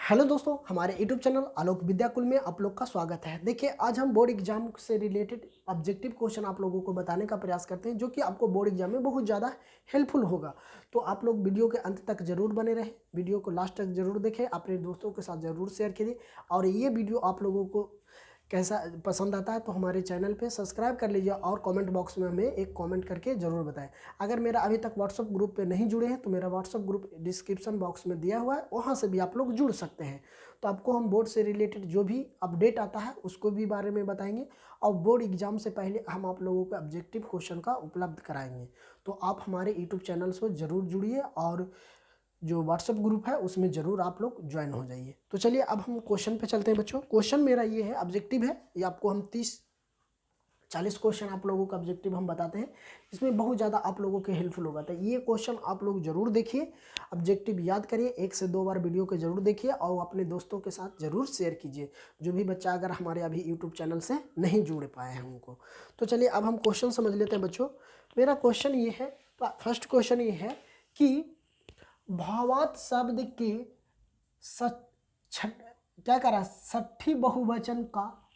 Hello दोस्तों, हमारे YouTube channel आलोक विद्याकुल में आप लोग का स्वागत है। देखिए, आज हम बोर्ड एग्जाम से रिलेटेड ऑब्जेक्टिव क्वेश्चन आप लोगों को बताने का प्रयास करते हैं, जो कि आपको बोर्ड एग्जाम में बहुत ज़्यादा हेल्पफुल होगा। तो आप लोग वीडियो के अंत तक जरूर बने रहें, वीडियो को लास्ट तक जरूर देखें, अपने दोस्तों के साथ जरूर शेयर कीजिए। और ये वीडियो आप लोगों को कैसा पसंद आता है तो हमारे चैनल पे सब्सक्राइब कर लीजिए और कमेंट बॉक्स में हमें एक कमेंट करके ज़रूर बताएं। अगर मेरा अभी तक व्हाट्सअप ग्रुप पे नहीं जुड़े हैं तो मेरा व्हाट्सअप ग्रुप डिस्क्रिप्शन बॉक्स में दिया हुआ है, वहाँ से भी आप लोग जुड़ सकते हैं। तो आपको हम बोर्ड से रिलेटेड जो भी अपडेट आता है उसको भी बारे में बताएंगे, और बोर्ड एग्जाम से पहले हम आप लोगों को ऑब्जेक्टिव क्वेश्चन का उपलब्ध कराएंगे। तो आप हमारे यूट्यूब चैनल से ज़रूर जुड़िए और जो व्हाट्सएप ग्रुप है उसमें ज़रूर आप लोग ज्वाइन हो जाइए। तो चलिए अब हम क्वेश्चन पे चलते हैं बच्चों। क्वेश्चन मेरा ये है, ऑब्जेक्टिव है, ये आपको हम 30-40 क्वेश्चन आप लोगों का ऑब्जेक्टिव हम बताते हैं। इसमें बहुत ज़्यादा आप लोगों के हेल्पफुल होगा, तो ये क्वेश्चन आप लोग ज़रूर देखिए, ऑब्जेक्टिव याद करिए, 1 से 2 बार वीडियो को ज़रूर देखिए और अपने दोस्तों के साथ ज़रूर शेयर कीजिए, जो भी बच्चा अगर हमारे अभी यूट्यूब चैनल से नहीं जुड़ पाए हैं उनको। तो चलिए अब हम क्वेश्चन समझ लेते हैं बच्चों। मेरा क्वेश्चन ये है, फर्स्ट क्वेश्चन ये है कि भावार्थ शब्द के क्या कह रहा है, षष्ठी बहुवचन का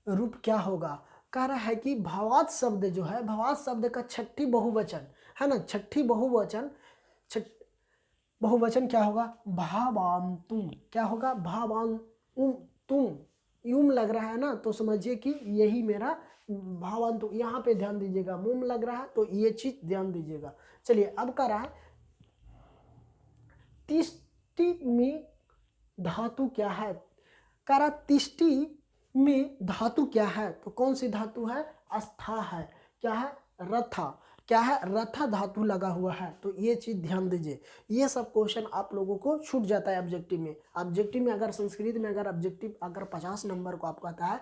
रूप क्या होगा। कह रहा है कि भावार्थ शब्द जो है, भावार्थ शब्द का छठी बहुवचन है ना, छठी बहुवचन क्या होगा, भावांतुम। क्या होगा, भावांतुम। यूम लग रहा है ना, तो समझिए कि यही मेरा भावांतुम। यहाँ पे ध्यान दीजिएगा, मुम लग रहा है तो ये चीज ध्यान दीजिएगा। चलिए अब कह रहा है तिष्टि में धातु क्या है। कह रहा तिष्टि में धातु क्या है, तो कौन सी धातु है, अस्था है। क्या है, रथा। क्या है, रथा धातु लगा हुआ है, तो ये चीज ध्यान दीजिए। ये सब क्वेश्चन आप लोगों को छूट जाता है ऑब्जेक्टिव में। ऑब्जेक्टिव में अगर संस्कृत में अगर ऑब्जेक्टिव अगर 50 नंबर को आपको आता है,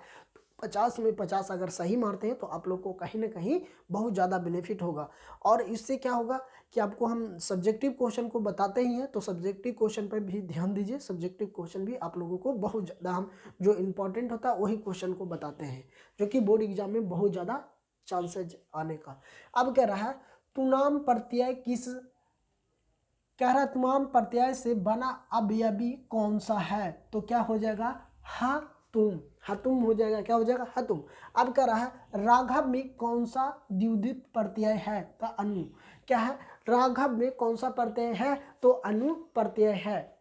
50 में 50 अगर सही मारते हैं तो आप लोग को कहीं ना कहीं बहुत ज़्यादा बेनिफिट होगा। और इससे क्या होगा कि आपको हम सब्जेक्टिव क्वेश्चन को बताते ही हैं, तो सब्जेक्टिव क्वेश्चन पर भी ध्यान दीजिए। सब्जेक्टिव क्वेश्चन भी आप लोगों को बहुत ज़्यादा हम जो इम्पोर्टेंट होता है वही क्वेश्चन को बताते हैं, जो कि बोर्ड एग्जाम में बहुत ज़्यादा चांसेज आने का। अब कह रहा है तुनाम प्रत्यय किस, कह रहा है तमाम प्रत्यय से बना अवयवी कौन सा है, तो क्या हो जाएगा, हा तुम। हतुम हो जाएगा, क्या हो जाएगा, हतुम। अब कह रहा है राघव में कौन सा द्विदित प्रत्यय है, तो अनु। क्या है, राघव में कौन सा प्रत्यय है, तो अनु प्रत्यय है।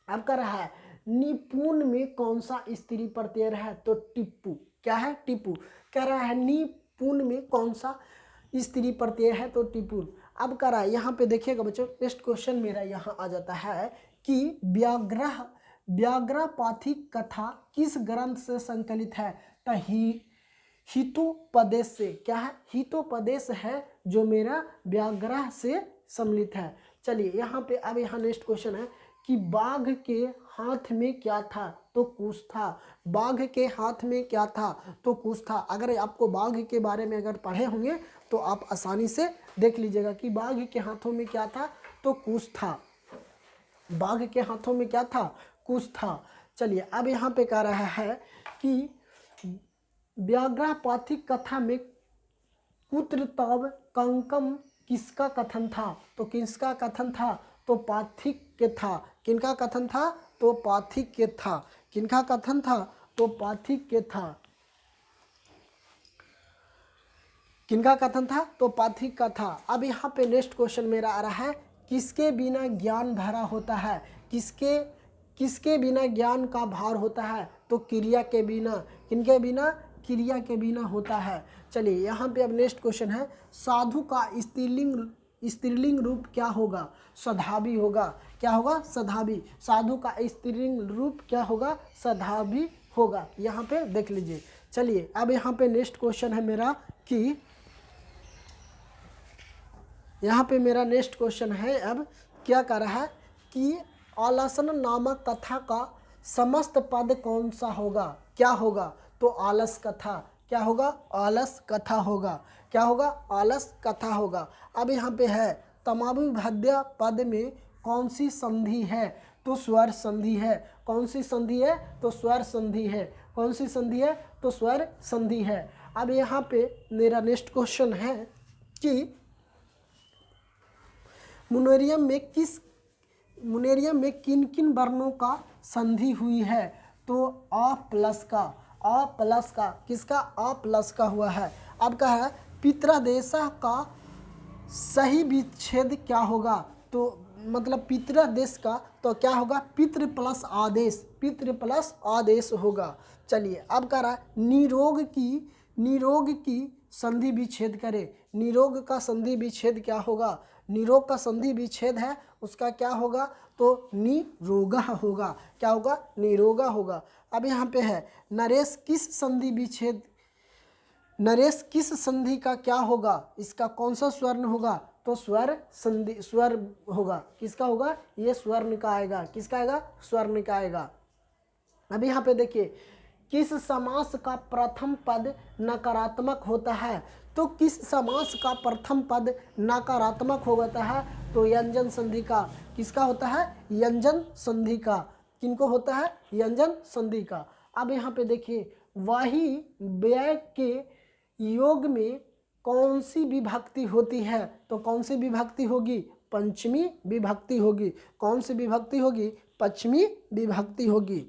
अब कह रहा है निपुण में कौन सा स्त्री प्रत्यय है, तो टिप्पू। क्या है, टिप्पू। कह रहा है निपुण में कौन सा स्त्री प्रत्यय है, तो टिपुन। अब कह रहा है यहाँ पे देखिएगा बच्चों, नेक्स्ट क्वेश्चन मेरा यहाँ आ जाता है कि व्याघ्रपाथिक कथा किस ग्रंथ से संकलित है, तो हितोपदेश से। क्या है, हितोपदेश है जो मेरा व्याघ्र से सम्मिलित है। चलिए यहाँ पे अब यहाँ नेक्स्ट क्वेश्चन है कि बाघ के हाथ में क्या था, तो कुश था। बाघ के हाथ में क्या था, तो कुश था। अगर आपको बाघ के बारे में अगर पढ़े होंगे तो आप आसानी से देख लीजिएगा कि बाघ के हाथों में क्या था, तो कुश था। बाघ के हाथों में क्या था, कुश था। चलिए अब यहाँ पे कह रहा है कि व्याघ्रपाथिक कथा में कुत्र तव कंकम किसका कथन था, तो किसका कथन था, तो पाथिक के था। किनका कथन था, तो पाथिक के था। किनका कथन था, तो पाथिक के था। किनका कथन था, तो पाथिक का था। अब यहाँ पे नेक्स्ट क्वेश्चन मेरा आ रहा है किसके बिना ज्ञान भरा होता है, किसके बिना ज्ञान का भार होता है, तो क्रिया के बिना। किनके बिना, क्रिया के बिना होता है। चलिए यहाँ पे अब नेक्स्ट क्वेश्चन है साधु का स्त्रीलिंग रूप क्या होगा, सधावी होगा। क्या होगा, सधावी। साधु का स्त्रीलिंग रूप क्या होगा, सधावी होगा। यहाँ पे देख लीजिए। चलिए अब यहाँ पे नेक्स्ट क्वेश्चन है मेरा कि यहाँ पे मेरा नेक्स्ट क्वेश्चन है, अब क्या कर रहा है कि आलसन नामक कथा का समस्त पद कौन सा होगा। क्या होगा, तो आलस कथा। क्या होगा, आलस कथा होगा। क्या होगा, आलस कथा होगा। अब यहाँ पे है तमाभ्युभद्य पद में कौन सी संधि है, तो स्वर संधि है। कौन सी संधि है, तो स्वर संधि है। कौन सी संधि है, तो स्वर संधि है। अब यहाँ पे मेरा नेक्स्ट क्वेश्चन है कि मुनोरियम में किस मुनेरियम में किन किन वर्णों का संधि हुई है? तो अ प्लस का किसका? अ प्लस का हुआ है। अब क्या है? पितरादेशः का सही विच्छेद क्या होगा? तो मतलब पितरादेश का तो क्या होगा? पितृ प्लस आदेश होगा। चलिए अब कह रहा है निरोग की संधि विच्छेद करे। निरोग का संधि विच्छेद क्या होगा? निरोग का संधि विच्छेद है उसका क्या होगा? तो निरोगा होगा। क्या होगा? निरोगा होगा। अब यहाँ पे है नरेश किस संधि का क्या होगा? इसका कौन सा स्वर्ण होगा? तो स्वर होगा। किसका होगा? ये स्वर्ण का आएगा। किसका आएगा? स्वर्ण का आएगा। अब यहाँ पे देखिए किस समास का प्रथम पद नकारात्मक होता है? तो किस समास का प्रथम पद नकारात्मक होता है? तो व्यंजन संधि का। किसका होता है? व्यंजन संधि का। किनको होता है? व्यंजन संधि का। अब यहाँ पे देखिए वही व्यय के योग में कौन सी विभक्ति होती है? तो कौन सी विभक्ति होगी? पंचमी विभक्ति होगी। कौन सी विभक्ति होगी? पंचमी विभक्ति होगी।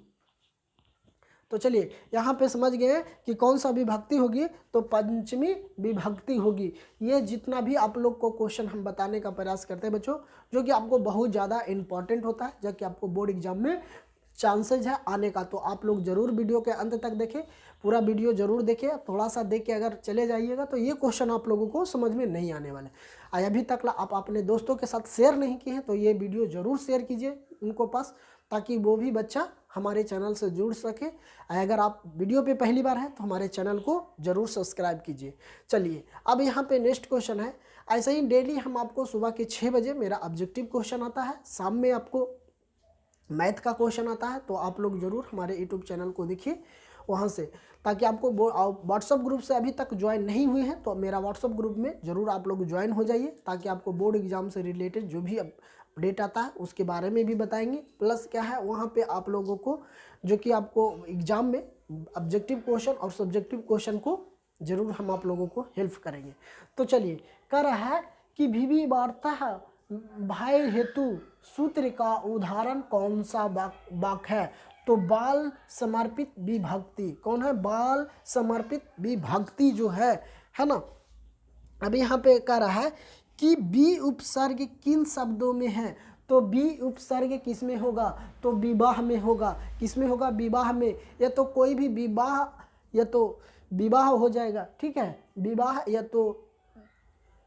तो चलिए यहाँ पे समझ गए कि कौन सा विभक्ति होगी? तो पंचमी विभक्ति होगी। ये जितना भी आप लोग को क्वेश्चन हम बताने का प्रयास करते हैं बच्चों, जो कि आपको बहुत ज़्यादा इंपॉर्टेंट होता है, जो कि आपको बोर्ड एग्जाम में चांसेज है आने का। तो आप लोग ज़रूर वीडियो के अंत तक देखें, पूरा वीडियो ज़रूर देखें। थोड़ा सा देख के अगर चले जाइएगा तो ये क्वेश्चन आप लोगों को समझ में नहीं आने वाले। अभी तक आप अपने दोस्तों के साथ शेयर नहीं किए हैं तो ये वीडियो ज़रूर शेयर कीजिए उनको पास, ताकि वो भी बच्चा हमारे चैनल से जुड़ सके। अगर आप वीडियो पे पहली बार हैं तो हमारे चैनल को ज़रूर सब्सक्राइब कीजिए। चलिए अब यहाँ पे नेक्स्ट क्वेश्चन है। ऐसे ही डेली हम आपको सुबह के 6 बजे मेरा ऑब्जेक्टिव क्वेश्चन आता है, शाम में आपको मैथ का क्वेश्चन आता है। तो आप लोग ज़रूर हमारे यूट्यूब चैनल को देखिए वहाँ से, ताकि आपको व्हाट्सअप ग्रुप से अभी तक ज्वाइन नहीं हुए हैं तो मेरा व्हाट्सअप ग्रुप में ज़रूर आप लोग ज्वाइन हो जाइए, ताकि आपको बोर्ड एग्जाम से रिलेटेड जो भी अपडेट आता है उसके बारे में भी बताएंगे। प्लस क्या है वहाँ पे आप लोगों को जो कि आपको एग्ज़ाम में ऑब्जेक्टिव क्वेश्चन और सब्जेक्टिव क्वेश्चन को ज़रूर हम आप लोगों को हेल्प करेंगे। तो चलिए कह रहा है कि विवि वार्ता भाई हेतु सूत्र का उदाहरण कौन सा वाक्य है? तो बाल समर्पित विभक्ति। कौन है? बाल समर्पित विभक्ति जो है ना। अब यहाँ पे कह रहा है कि बी उपसर्ग किन शब्दों में है? तो बी उपसर्ग किस में होगा? तो विवाह में होगा। किस में होगा? विवाह में। या तो कोई भी विवाह, या तो विवाह हो जाएगा, ठीक है, विवाह, या तो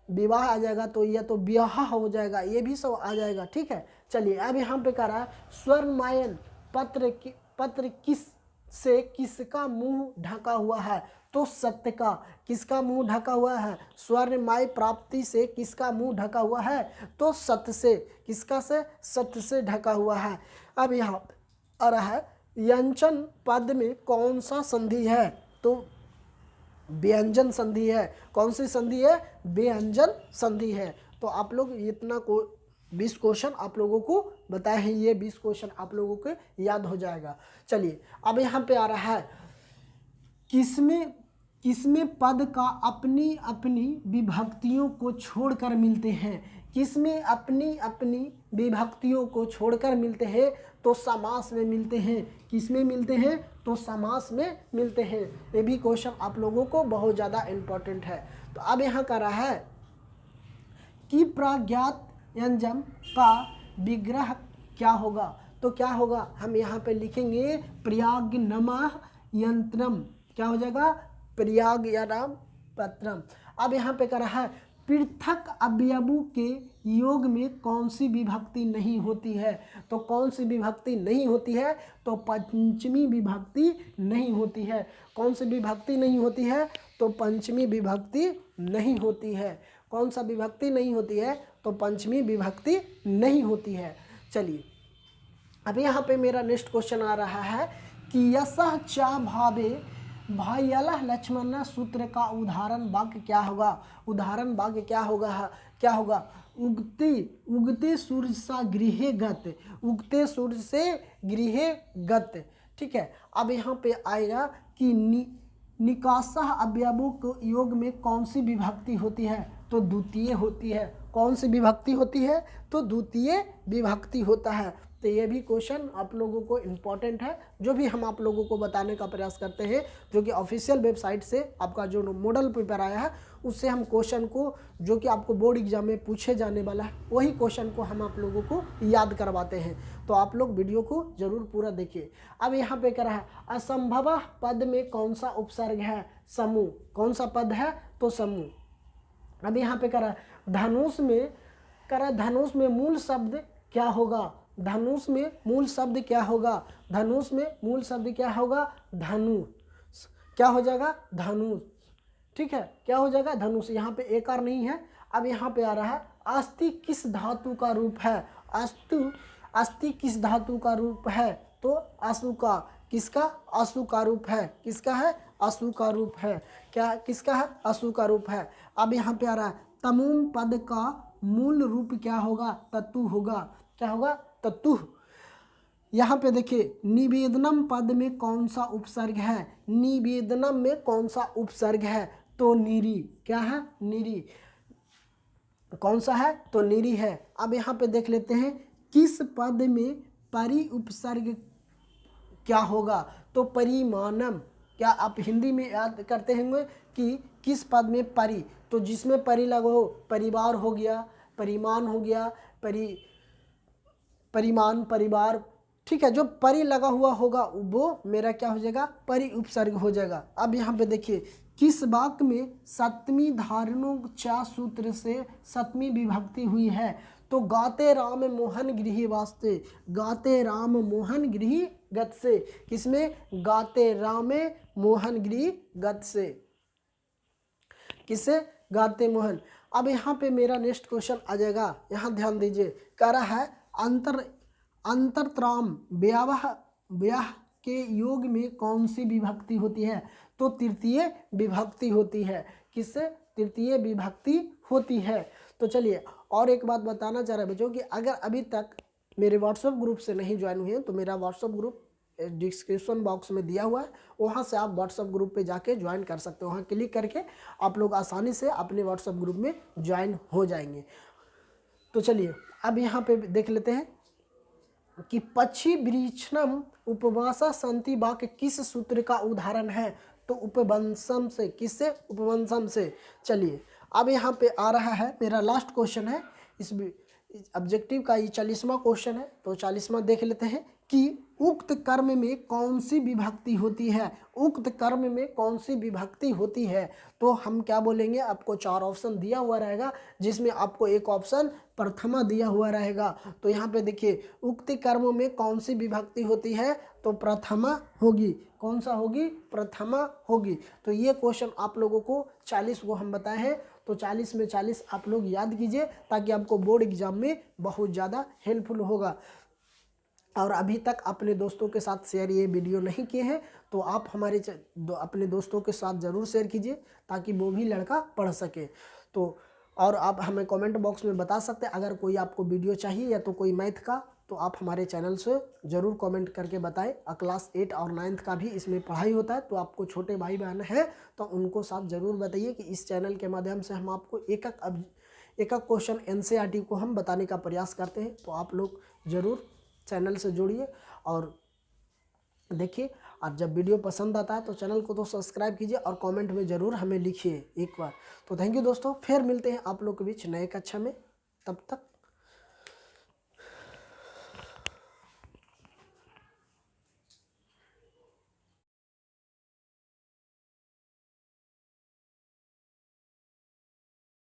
विवाह आ जाएगा, तो या तो ब्याह हो जाएगा, ये भी सब आ जाएगा, ठीक है। चलिए अब यहाँ पे कह रहा है स्वर्णमायन पत्र किसका मुंह ढका हुआ है? तो सत्य का। किसका मुंह ढका हुआ है? स्वर्णमय प्राप्ति से किसका मुंह ढका हुआ है? तो सत्य से। किसका से? सत्य से ढका हुआ है। अब यहाँ आ रहा है व्यंजन पद में कौन सा संधि है? तो व्यंजन संधि है। कौन सी संधि है? व्यंजन संधि है। तो आप लोग इतना 20 क्वेश्चन आप लोगों को बताए हैं, ये 20 क्वेश्चन आप लोगों को याद हो जाएगा। चलिए अब यहाँ पे आ रहा है किसमें पद का अपनी अपनी विभक्तियों को छोड़कर मिलते हैं? किसमें अपनी अपनी विभक्तियों को छोड़कर मिलते हैं? तो समास में मिलते हैं। किसमें मिलते हैं? तो समास में मिलते हैं। ये भी क्वेश्चन आप लोगों को बहुत ज़्यादा इम्पोर्टेंट है। तो अब यहाँ का रहा है कि प्राज्ञात व्यंजन का विग्रह क्या होगा? तो क्या होगा? हम यहाँ पे लिखेंगे प्रयाग्नमः यंत्रम। क्या हो जाएगा? प्रयाग्नम पत्रम। अब यहाँ पे कह रहा है पृथक अवयवों के योग में कौन सी विभक्ति नहीं होती है? तो कौन सी विभक्ति नहीं होती है? तो पंचमी विभक्ति नहीं होती है। कौन सी विभक्ति नहीं होती है? तो पंचमी विभक्ति नहीं होती है। कौन सा विभक्ति नहीं होती है? तो पंचमी विभक्ति नहीं होती है। चलिए अब यहाँ पे मेरा नेक्स्ट क्वेश्चन आ रहा है कि यशः चा भावे भायलः लक्ष्मण सूत्र का उदाहरण वाक्य क्या होगा? उदाहरण वाक्य क्या होगा? उगते सूर्य सा गृहे गत। उगते सूर्य से गृहे गत, ठीक है। अब यहाँ पे आएगा कि निकासः अवयवों को योग में कौन सी विभक्ति होती है? तो द्वितीय होती है। कौन सी विभक्ति होती है? तो द्वितीय विभक्ति होता है। तो ये भी क्वेश्चन आप लोगों को इम्पॉर्टेंट है, जो भी हम आप लोगों को बताने का प्रयास करते हैं, जो कि ऑफिशियल वेबसाइट से आपका जो मॉडल पेपर आया है उससे हम क्वेश्चन को, जो कि आपको बोर्ड एग्जाम में पूछे जाने वाला है, वही क्वेश्चन को हम आप लोगों को याद करवाते हैं। तो आप लोग वीडियो को जरूर पूरा देखिए। अब यहाँ पे कह रहा है असंभव पद में कौन सा उपसर्ग है? समूह। कौन सा पद है? तो समूह। अब यहाँ पे कह रहा है धनुष में, कह रहा है धनुष में मूल शब्द क्या होगा? धनुष में मूल शब्द क्या होगा? धनुष में मूल शब्द क्या होगा? धनुष। क्या हो जाएगा? धनुष। ठीक है, क्या हो जाएगा? धनुष। यहाँ पे एक और नहीं है। अब यहाँ पे आ रहा है अस्थि किस धातु का रूप है? अस्थि किस धातु का रूप है? तो अशु का। किसका? अशु का रूप है। किसका है? अशु का रूप है। क्या? किसका है? अशु का रूप है। अब यहाँ पे आ रहा है तमुम पद का मूल रूप क्या होगा? तत्तु होगा। क्या होगा? तत्तु। यहाँ पे देखिए निवेदनम पद में कौन सा उपसर्ग है? निवेदनम में कौन सा उपसर्ग है? तो निरी। क्या है? निरी। कौन सा है? तो निरी है। अब यहाँ पे देख लेते हैं किस पद में परि उपसर्ग क्या होगा? तो परिमाणम। क्या आप हिंदी में याद करते होंगे कि किस पद में परि? तो जिसमें परि लगा हो, परिवार हो गया, परिमाण हो गया, परिमाण, परिवार। ठीक है, जो परि लगा हुआ होगा वो मेरा क्या हो जाएगा? परि उपसर्ग हो जाएगा। अब यहाँ पे देखिए किस वाक्य में सप्तमी धारणोच्चार सूत्र से सप्तमी विभक्ति हुई है? तो गाते राम मोहन गृह वास्ते। गाते राम मोहन गृह गत से। किसमें? गाते राम मोहन गृह गत से। किससे? गाते मोहन। अब यहाँ पे मेरा नेक्स्ट क्वेश्चन आ जाएगा, यहाँ ध्यान दीजिए। कह रहा है अंतरत्राम ब्याह के योग में कौन सी विभक्ति होती है? तो तृतीय विभक्ति होती है। किससे? तृतीय विभक्ति होती है। तो चलिए और एक बात बताना चाह रहे बच्चों कि अगर अभी तक मेरे व्हाट्सएप ग्रुप से नहीं ज्वाइन हुए हैं तो मेरा व्हाट्सएप ग्रुप डिस्क्रिप्शन बॉक्स में दिया हुआ है, वहाँ से आप व्हाट्सएप ग्रुप पे जाके ज्वाइन कर सकते हो। वहाँ क्लिक करके आप लोग आसानी से अपने व्हाट्सएप ग्रुप में ज्वाइन हो जाएंगे। तो चलिए अब यहाँ पे देख लेते हैं कि पक्षी वृक्षणम उपवासा संति वाक्य किस सूत्र का उदाहरण है? तो उपवंशम से। किससे? उपवंशम से। चलिए अब यहाँ पे आ रहा है मेरा लास्ट क्वेश्चन है इस ऑब्जेक्टिव का, ये 40वां क्वेश्चन है। तो 40वां देख लेते हैं कि उक्त कर्म में कौन सी विभक्ति होती है? उक्त कर्म में कौन सी विभक्ति होती है? तो हम क्या बोलेंगे? आपको 4 ऑप्शन दिया हुआ रहेगा, जिसमें आपको एक ऑप्शन प्रथमा दिया हुआ रहेगा। तो यहाँ पे देखिए उक्त कर्म में कौन सी विभक्ति होती है? तो प्रथमा होगी। कौन सा होगी? प्रथमा होगी। तो ये क्वेश्चन आप लोगों को 40 को हम बताए हैं, तो 40 में 40 आप लोग याद कीजिए, ताकि आपको बोर्ड एग्जाम में बहुत ज़्यादा हेल्पफुल होगा। और अभी तक अपने दोस्तों के साथ शेयर ये वीडियो नहीं किए हैं तो आप हमारे अपने दोस्तों के साथ ज़रूर शेयर कीजिए, ताकि वो भी लड़का पढ़ सके। तो और आप हमें कमेंट बॉक्स में बता सकते हैं अगर कोई आपको वीडियो चाहिए या तो कोई मैथ का, तो आप हमारे चैनल से ज़रूर कमेंट करके बताएं। क्लास 8 और 9th का भी इसमें पढ़ाई होता है, तो आपको छोटे भाई बहन हैं तो उनको साथ ज़रूर बताइए कि इस चैनल के माध्यम से हम आपको एक एक क्वेश्चन NCERT को हम बताने का प्रयास करते हैं। तो आप लोग ज़रूर चैनल से जुड़िए और देखिए। और जब वीडियो पसंद आता है तो चैनल को तो सब्सक्राइब कीजिए और कमेंट में ज़रूर हमें लिखिए एक बार। तो थैंक यू दोस्तों, फिर मिलते हैं आप लोग के बीच नए कक्षा में। तब तक